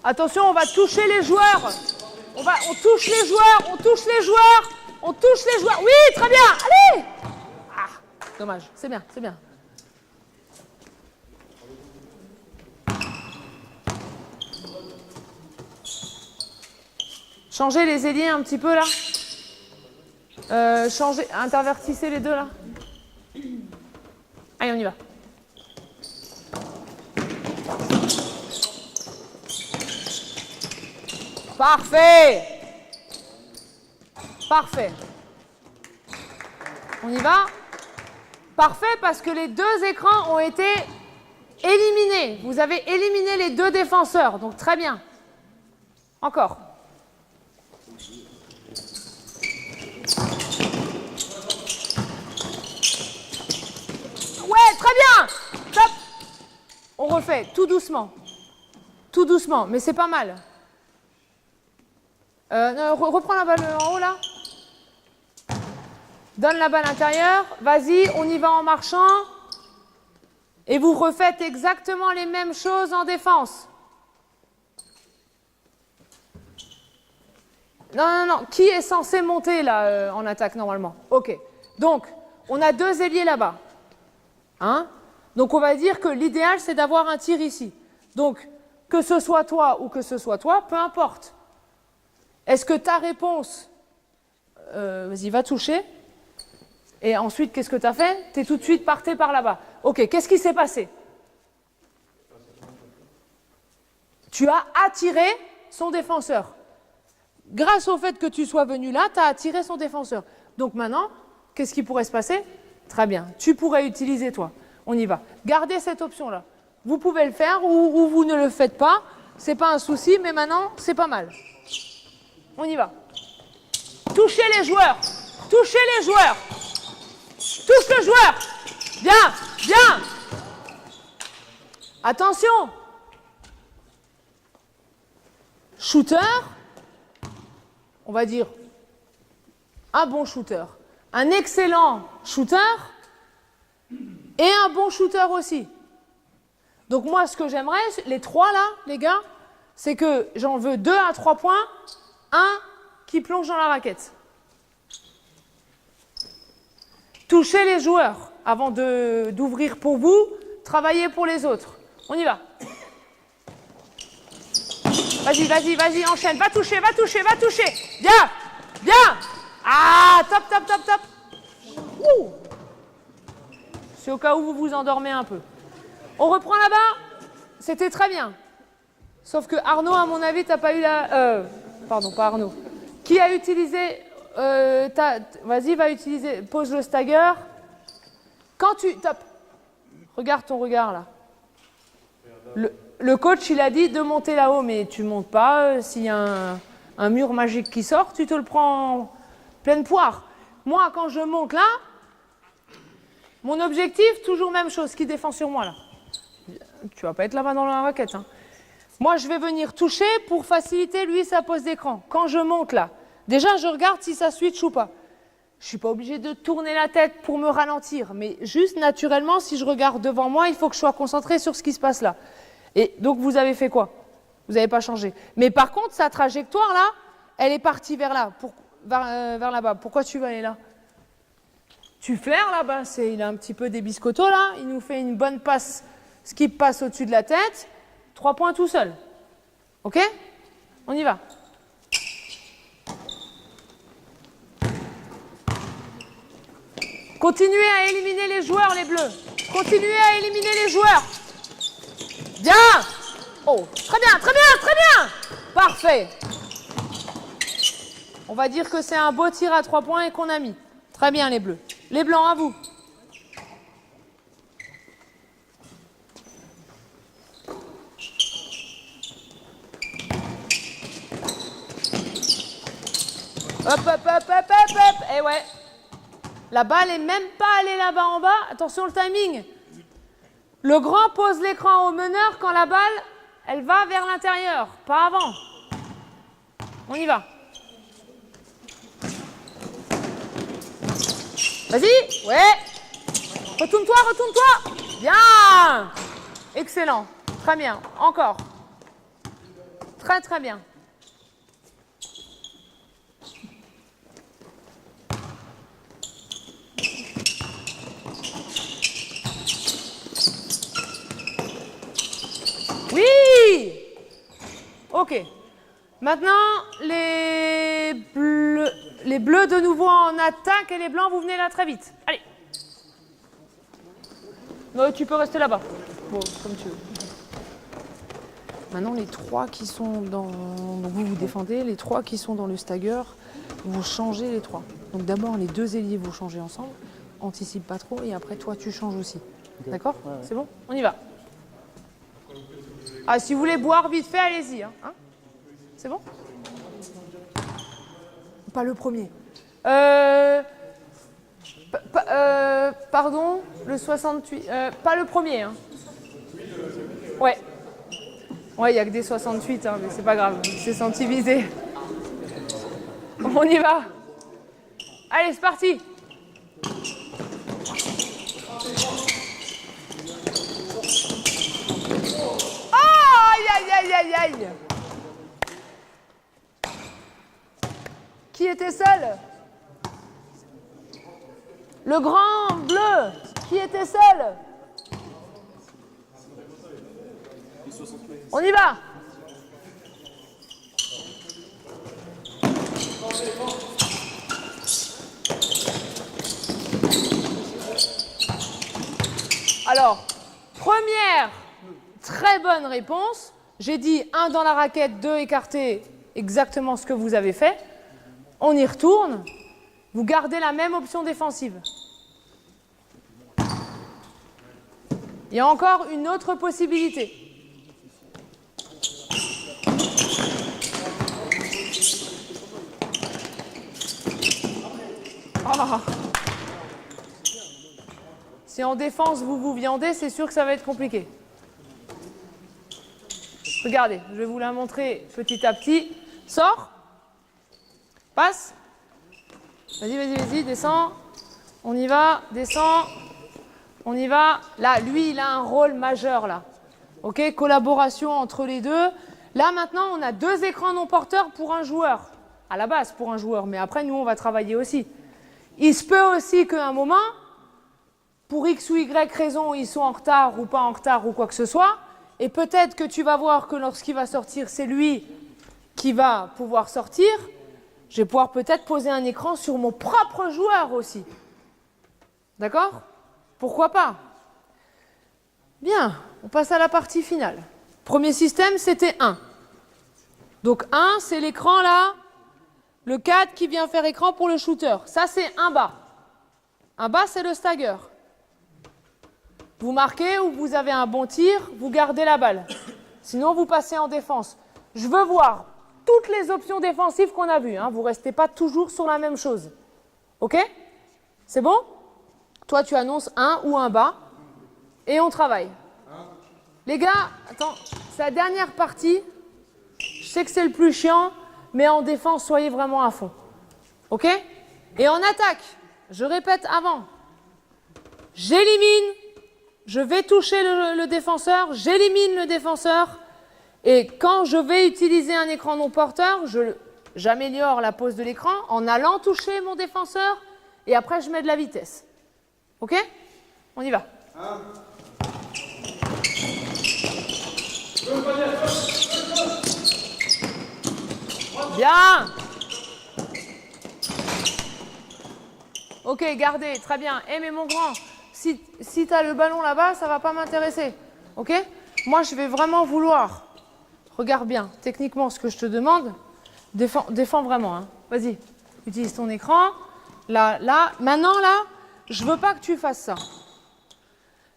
Attention, on va toucher les joueurs. On touche les joueurs, on touche les joueurs, on touche les joueurs. Oui, très bien, allez. Ah, dommage, c'est bien, c'est bien. Changez les ailiers un petit peu là. Changez, intervertissez les deux là. Allez, on y va. Parfait. Parfait. On y va. Parfait parce que les deux écrans ont été éliminés. Vous avez éliminé les deux défenseurs, donc très bien. Encore. Ouais, très bien. Top. On refait, tout doucement. Tout doucement, mais c'est pas mal. Reprends la balle en haut, là. Donne la balle intérieure. Vas-y, on y va en marchant. Et vous refaites exactement les mêmes choses en défense. Non, non, non. Qui est censé monter, là, en attaque, normalement? OK. Donc, on a deux ailiers là-bas. Hein? Donc, on va dire que l'idéal, c'est d'avoir un tir ici. Donc, que ce soit toi ou que ce soit toi, peu importe. Est-ce que ta réponse, vas-y, va toucher. Et ensuite, qu'est-ce que tu as fait? Tu es tout de suite parté par là-bas. OK, qu'est-ce qui s'est passé? Tu as attiré son défenseur. Grâce au fait que tu sois venu là, tu as attiré son défenseur. Donc maintenant, qu'est-ce qui pourrait se passer? Très bien, tu pourrais utiliser toi. On y va. Gardez cette option-là. Vous pouvez le faire ou vous ne le faites pas. Ce n'est pas un souci, mais maintenant, c'est pas mal. On y va. Touchez les joueurs. Touchez les joueurs. Touche le joueur. Bien, bien. Attention. Shooter. On va dire un bon shooter. Un excellent shooter et un bon shooter aussi. Donc moi, ce que j'aimerais, les trois là, les gars, c'est que j'en veux 2 à 3 points. Un qui plonge dans la raquette. Touchez les joueurs avant d'ouvrir pour vous, travaillez pour les autres. On y va. Vas-y, vas-y, vas-y, enchaîne. Va toucher, va toucher, va toucher. Bien, bien. Ah, top, top, top, top. Ouh. C'est au cas où vous vous endormez un peu. On reprend là-bas. C'était très bien. Sauf que Arnaud, à mon avis, t'as pas eu la... pardon, pas Arnaud. Qui a utilisé... vas-y, va utiliser... Pose le stagger. Quand tu... Top. Regarde ton regard, là. Le coach, il a dit de monter là-haut, mais tu montes pas. S'il y a un mur magique qui sort, tu te le prends en pleine poire. Moi, quand je monte là, mon objectif, toujours même chose, qui défend sur moi, là. Tu vas pas être là-bas dans la raquette, hein. Moi, je vais venir toucher pour faciliter, lui, sa pose d'écran. Quand je monte là, déjà, je regarde si ça switch ou pas. Je ne suis pas obligée de tourner la tête pour me ralentir, mais juste naturellement, si je regarde devant moi, il faut que je sois concentrée sur ce qui se passe là. Et donc, vous avez fait quoi? Vous n'avez pas changé. Mais par contre, sa trajectoire là, elle est partie vers là, vers là-bas. Pourquoi tu vas aller là? Tu flaires là-bas, il a un petit peu des biscottos là, il nous fait une bonne passe, skip passe au-dessus de la tête. 3 points tout seul. OK? On y va. Continuez à éliminer les joueurs, les bleus. Continuez à éliminer les joueurs. Bien. Oh, très bien, très bien, très bien. Parfait. On va dire que c'est un beau tir à 3 points et qu'on a mis. Très bien, les bleus. Les blancs, à vous. Hop, hop, hop, hop, hop, hop. Et ouais. La balle n'est même pas allée là-bas en bas. Attention le timing. Le grand pose l'écran au meneur quand la balle, elle va vers l'intérieur, pas avant. On y va. Vas-y. Ouais. Retourne-toi, retourne-toi. Bien. Excellent. Très bien. Encore. Très très bien. Oui! Ok. Maintenant, les bleus de nouveau en attaque et les blancs, vous venez là très vite. Allez. Non, tu peux rester là-bas. Bon, comme tu veux. Maintenant, les trois qui sont dans... Donc vous vous défendez. Les trois qui sont dans le stagger, vous changez les trois. Donc d'abord, les deux ailiers, vous changez ensemble. Anticipe pas trop. Et après, toi, tu changes aussi. Okay. D'accord? Ouais, ouais. C'est bon? On y va. Ah, si vous voulez boire vite fait, allez-y. Hein? C'est bon? Pas le premier. Pardon, le 68. Pas le premier. Hein. Ouais. Ouais, il n'y a que des 68, hein, mais c'est pas grave. Il s'est senti visé. On y va. Allez, c'est parti. Aïe, aïe, aïe, aïe. Qui était seul? Le grand bleu. Qui était seul? On y va. Alors, première très bonne réponse. J'ai dit 1 dans la raquette, 2 écarté, exactement ce que vous avez fait. On y retourne. Vous gardez la même option défensive. Il y a encore une autre possibilité. Oh. Si en défense vous vous viandez, c'est sûr que ça va être compliqué. Regardez, je vais vous la montrer petit à petit. Sors. Passe. Vas-y, vas-y, vas-y, descends. On y va, descends. On y va. Là, lui, il a un rôle majeur, là. OK, collaboration entre les deux. Là, maintenant, on a 2 écrans non porteurs pour un joueur. À la base, pour un joueur. Mais après, nous, on va travailler aussi. Il se peut aussi qu'à un moment, pour X ou Y raison, ils sont en retard ou pas en retard ou quoi que ce soit. Et peut-être que tu vas voir que lorsqu'il va sortir, c'est lui qui va pouvoir sortir. Je vais pouvoir peut-être poser un écran sur mon propre joueur aussi. D'accord? Pourquoi pas? Bien, on passe à la partie finale. Premier système, c'était 1. Donc 1, c'est l'écran là. Le 4 qui vient faire écran pour le shooter. Ça, c'est un bas. Un bas, c'est le stagger. Vous marquez ou vous avez un bon tir, vous gardez la balle. Sinon, vous passez en défense. Je veux voir toutes les options défensives qu'on a vues. Hein. Vous ne restez pas toujours sur la même chose. OK? C'est bon? Toi, tu annonces un ou un bas. Et on travaille. Les gars, attends, c'est la dernière partie. Je sais que c'est le plus chiant, mais en défense, soyez vraiment à fond. OK? Et en attaque, je répète avant. J'élimine. Je vais toucher le défenseur, j'élimine le défenseur et quand je vais utiliser un écran non porteur, j'améliore la pose de l'écran en allant toucher mon défenseur et après je mets de la vitesse. OK? On y va. Bien. OK, gardez, très bien. Eh mais mon grand, si tu as le ballon là-bas, ça ne va pas m'intéresser. OK? Moi, je vais vraiment vouloir. Regarde bien, techniquement, ce que je te demande. Défends vraiment. Hein. Vas-y, utilise ton écran. Là. Maintenant, là, je ne veux pas que tu fasses ça.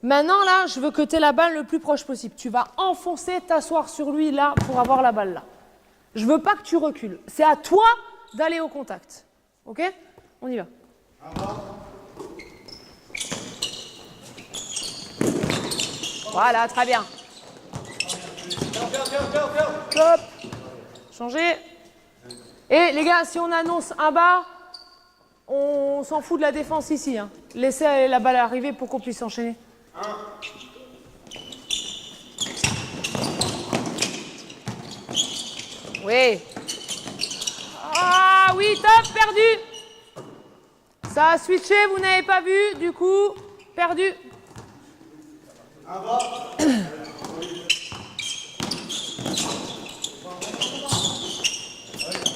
Maintenant, là, je veux que tu aies la balle le plus proche possible. Tu vas enfoncer, t'asseoir sur lui, là, pour avoir la balle là. Je ne veux pas que tu recules. C'est à toi d'aller au contact. OK? On y va. Voilà, très bien. Hop. Changez. Et les gars, si on annonce un bas, on s'en fout de la défense ici. Hein. Laissez la balle arriver pour qu'on puisse enchaîner. Oui. Ah oui, top, perdu. Ça a switché, vous n'avez pas vu, du coup, perdu.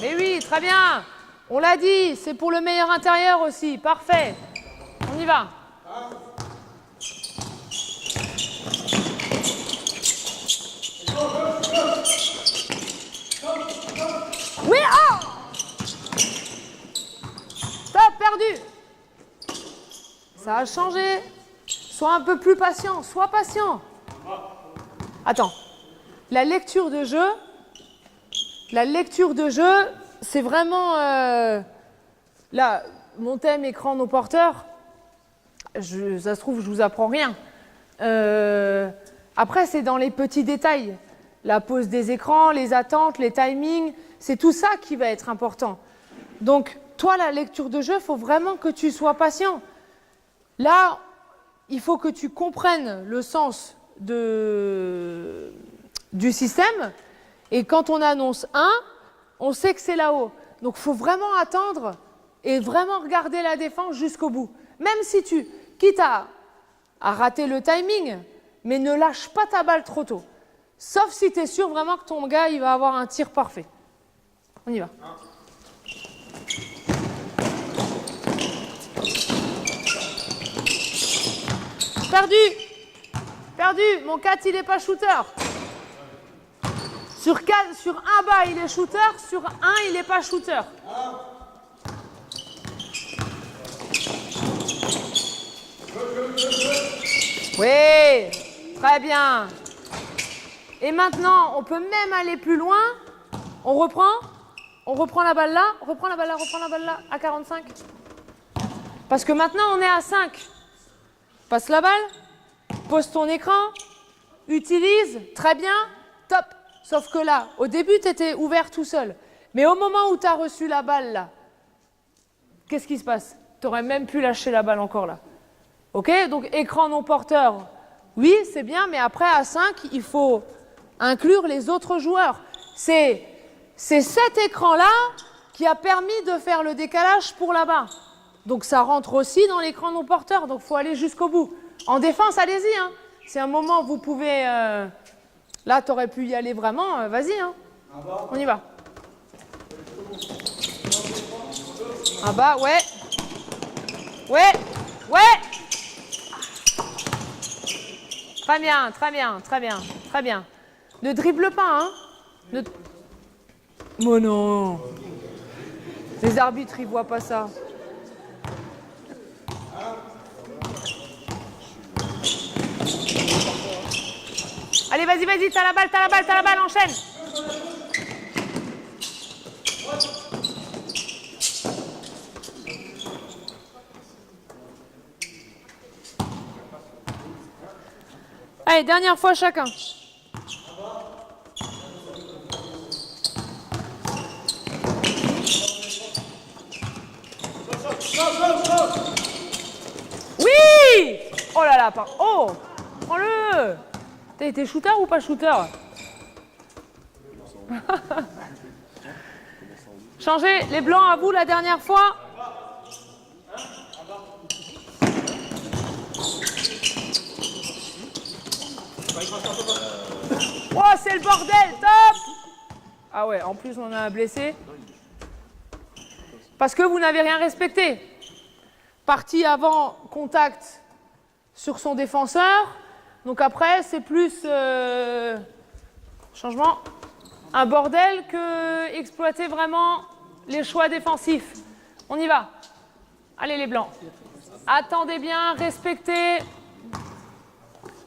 Mais oui, très bien. On l'a dit, c'est pour le meilleur intérieur aussi. Parfait. On y va. Oui, oh! Stop, perdu. Ça a changé. Sois un peu plus patient. Sois patient. Attends. La lecture de jeu, c'est vraiment... là, mon thème écran non porteur, ça se trouve, je vous apprends rien. Après, c'est dans les petits détails. La pose des écrans, les attentes, les timings, c'est tout ça qui va être important. Donc, toi, la lecture de jeu, il faut vraiment que tu sois patient. Là, il faut que tu comprennes le sens du système. Et quand on annonce 1, on sait que c'est là-haut. Donc, il faut vraiment attendre et vraiment regarder la défense jusqu'au bout. Même si tu, quitte à rater le timing, mais ne lâche pas ta balle trop tôt. Sauf si tu es sûr vraiment que ton gars, il va avoir un tir parfait. On y va. Perdu. Perdu. Mon 4, il n'est pas shooter. Sur un bas, il est shooter. Sur un, il n'est pas shooter. Oui, très bien. Et maintenant, on peut même aller plus loin. On reprend la balle là, reprend la balle là, à 45. Parce que maintenant, on est à 5. Passe la balle, pose ton écran, utilise, très bien, top. Sauf que là, au début, tu étais ouvert tout seul. Mais au moment où tu as reçu la balle là, qu'est-ce qui se passe? Tu aurais même pu lâcher la balle encore là. Ok? Donc écran non porteur, oui, c'est bien, mais après à 5, il faut inclure les autres joueurs. C'est cet écran-là qui a permis de faire le décalage pour là-bas. Donc ça rentre aussi dans l'écran non porteur, donc il faut aller jusqu'au bout. En défense, allez-y. Hein. C'est un moment où vous pouvez... Là, tu aurais pu y aller vraiment, vas-y. Hein. On y va. Ah bah, ouais. Ouais, ouais. Très bien, très bien, très bien, très bien. Ne dribble pas, hein. Oh non. Les arbitres, ils voient pas ça. Allez, vas-y, t'as la balle, enchaîne. Allez, dernière fois chacun. Oui! Oh là là, oh! Prends-le! T'as été shooter ou pas shooter? Changez les blancs à vous la dernière fois. Oh, c'est le bordel, top! Ah ouais, en plus on a un blessé. Parce que vous n'avez rien respecté. Partie avant, contact sur son défenseur. Donc après, c'est plus changement, un bordel que exploiter vraiment les choix défensifs. On y va. Allez les blancs. Attendez bien, respectez.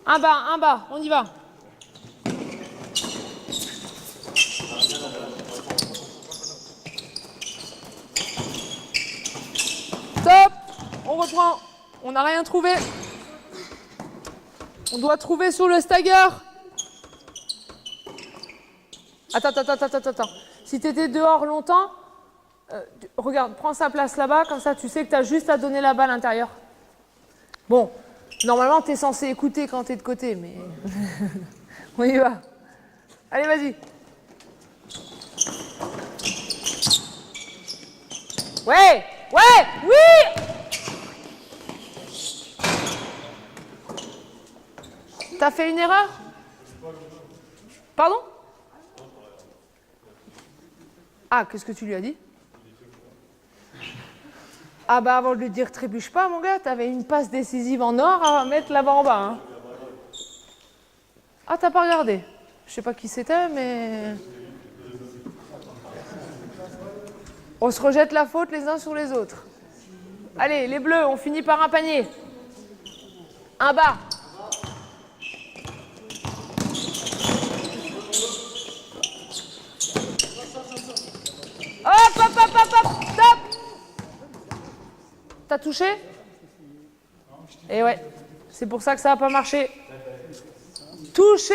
Un bas, on y va. Top. On reprend. On n'a rien trouvé. On doit trouver sur le stagger. Attends. Si tu étais dehors longtemps, regarde, prends sa place là-bas, comme ça tu sais que tu as juste à donner la balle à l'intérieur. Bon, normalement tu es censé écouter quand tu es de côté, mais on y va. Allez, vas-y. Ouais, ouais, oui. T'as fait une erreur? Pardon? Ah, qu'est-ce que tu lui as dit? Ah bah avant de lui dire trébuche pas mon gars, t'avais une passe décisive en or à mettre là-bas en bas. Hein. Ah t'as pas regardé? Je sais pas qui c'était mais... On se rejette la faute les uns sur les autres. Allez, les bleus, on finit par un panier. Un bas. Hop, hop, hop, hop, hop, stop. T'as touché? Et ouais, c'est pour ça que ça n'a pas marché. Touché.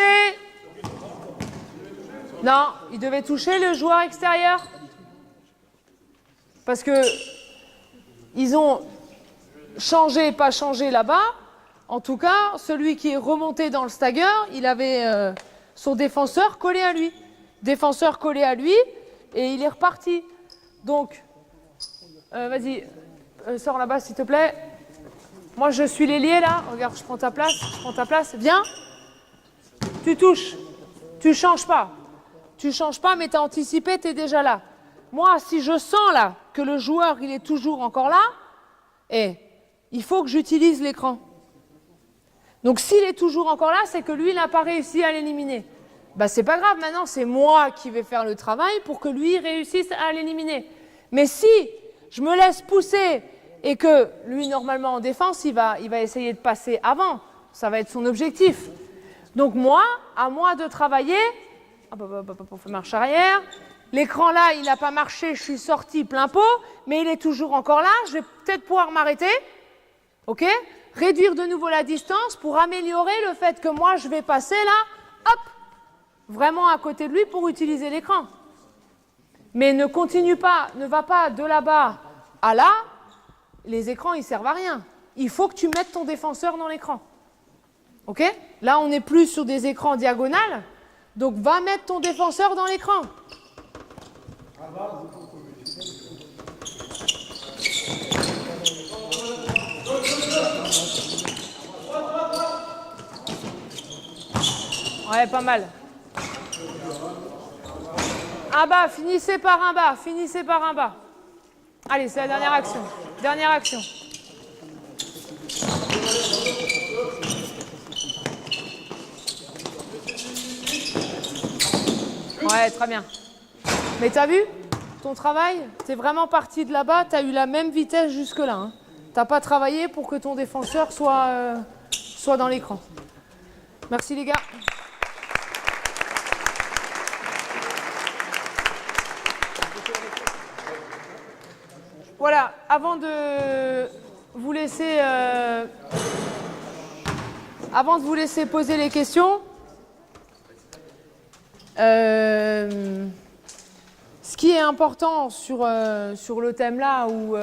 Non, il devait toucher le joueur extérieur. Parce que ils ont changé, pas changé là-bas. En tout cas, celui qui est remonté dans le stagger, il avait son défenseur collé à lui. Défenseur collé à lui, et il est reparti. Donc, vas-y, sors là-bas s'il te plaît. Moi, je suis l'ailier là. Regarde, je prends ta place. Viens. Tu touches. Tu changes pas. Tu changes pas, mais tu as anticipé, tu es déjà là. Moi, si je sens là que le joueur, il est toujours encore là, il faut que j'utilise l'écran. Donc, s'il est toujours encore là, c'est que lui, il n'a pas réussi à l'éliminer. Bah, c'est pas grave, maintenant, c'est moi qui vais faire le travail pour que lui réussisse à l'éliminer. Mais si je me laisse pousser et que lui, normalement, en défense, il va essayer de passer avant, ça va être son objectif. Donc, moi, à moi de travailler, on fait marche arrière. L'écran là, il n'a pas marché, je suis sorti plein pot, mais il est toujours encore là, je vais peut-être pouvoir m'arrêter, ok? Réduire de nouveau la distance pour améliorer le fait que moi, je vais passer là, hop, vraiment à côté de lui pour utiliser l'écran. Mais ne continue pas, ne va pas de là-bas à là, les écrans, ils servent à rien. Il faut que tu mettes ton défenseur dans l'écran. Ok? Là, on n'est plus sur des écrans diagonales, donc va mettre ton défenseur dans l'écran. Ouais, pas mal. Un bas, finissez par un bas. Allez, c'est la dernière action. Dernière action. Ouais, très bien. Mais t'as vu ton travail? T'es vraiment parti de là-bas, t'as eu la même vitesse jusque-là. Hein. T'as pas travaillé pour que ton défenseur soit dans l'écran. Merci les gars. Voilà, avant de vous laisser poser les questions, ce qui est important sur le thème là, ou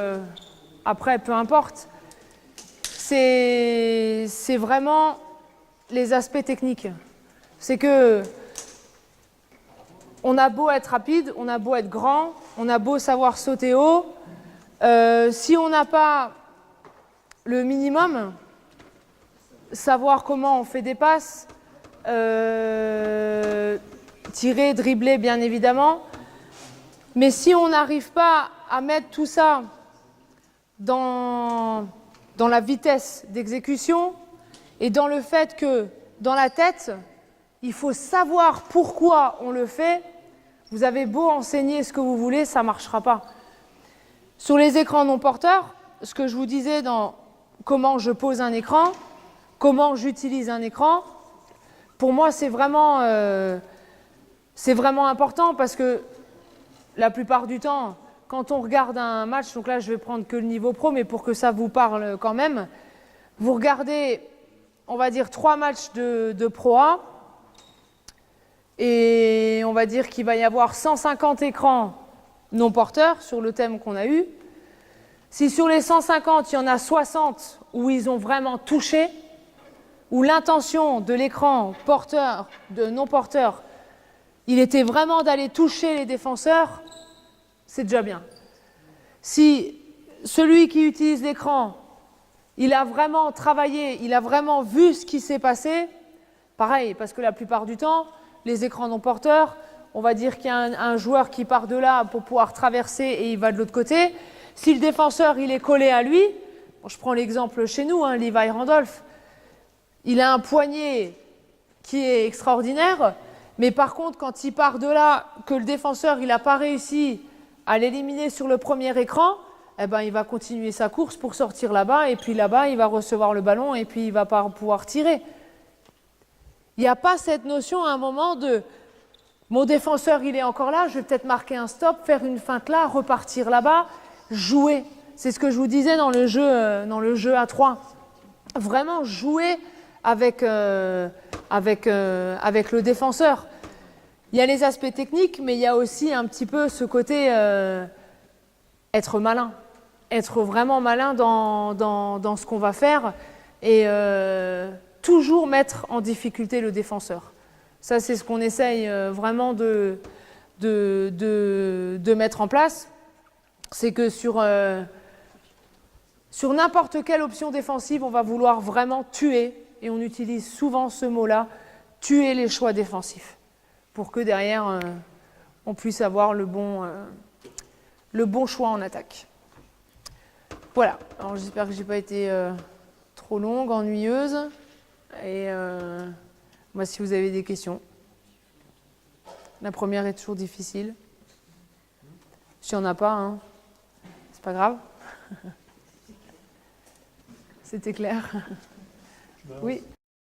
après, peu importe, c'est vraiment les aspects techniques. C'est que on a beau être rapide, on a beau être grand, on a beau savoir sauter haut, si on n'a pas le minimum, savoir comment on fait des passes, tirer, dribbler bien évidemment, mais si on n'arrive pas à mettre tout ça dans la vitesse d'exécution et dans le fait que dans la tête, il faut savoir pourquoi on le fait, vous avez beau enseigner ce que vous voulez, ça ne marchera pas. Sur les écrans non porteurs, ce que je vous disais dans comment je pose un écran, comment j'utilise un écran, pour moi c'est vraiment important parce que la plupart du temps, quand on regarde un match, donc là je vais prendre que le niveau pro, mais pour que ça vous parle quand même, vous regardez, on va dire 3 matchs de Pro A, et on va dire qu'il va y avoir 150 écrans non porteurs sur le thème qu'on a eu. Si sur les 150, il y en a 60 où ils ont vraiment touché, où l'intention de l'écran porteur, de non porteur, il était vraiment d'aller toucher les défenseurs, c'est déjà bien. Si celui qui utilise l'écran, il a vraiment travaillé, il a vraiment vu ce qui s'est passé, pareil, parce que la plupart du temps, les écrans non porteurs, on va dire qu'il y a un joueur qui part de là pour pouvoir traverser et il va de l'autre côté. Si le défenseur il est collé à lui, bon, je prends l'exemple chez nous, hein, Levi Randolph, il a un poignet qui est extraordinaire, mais par contre quand il part de là, que le défenseur il n'a pas réussi à l'éliminer sur le premier écran, eh ben, il va continuer sa course pour sortir là-bas, et puis là-bas il va recevoir le ballon et puis il ne va pas pouvoir tirer. Il n'y a pas cette notion à un moment de mon défenseur il est encore là, je vais peut-être marquer un stop, faire une feinte là, repartir là-bas, jouer. C'est ce que je vous disais dans le jeu à 3. Vraiment jouer avec le défenseur. Il y a les aspects techniques, mais il y a aussi un petit peu ce côté être malin. Être vraiment malin dans ce qu'on va faire et toujours mettre en difficulté le défenseur. Ça, c'est ce qu'on essaye vraiment de mettre en place. C'est que sur n'importe quelle option défensive, on va vouloir vraiment tuer, et on utilise souvent ce mot-là, tuer les choix défensifs, pour que derrière, on puisse avoir le bon choix en attaque. Voilà, alors j'espère que je n'ai pas été trop longue, ennuyeuse, et moi, si vous avez des questions. La première est toujours difficile. S'il n'y en a pas, hein, c'est pas grave. C'était clair. Oui.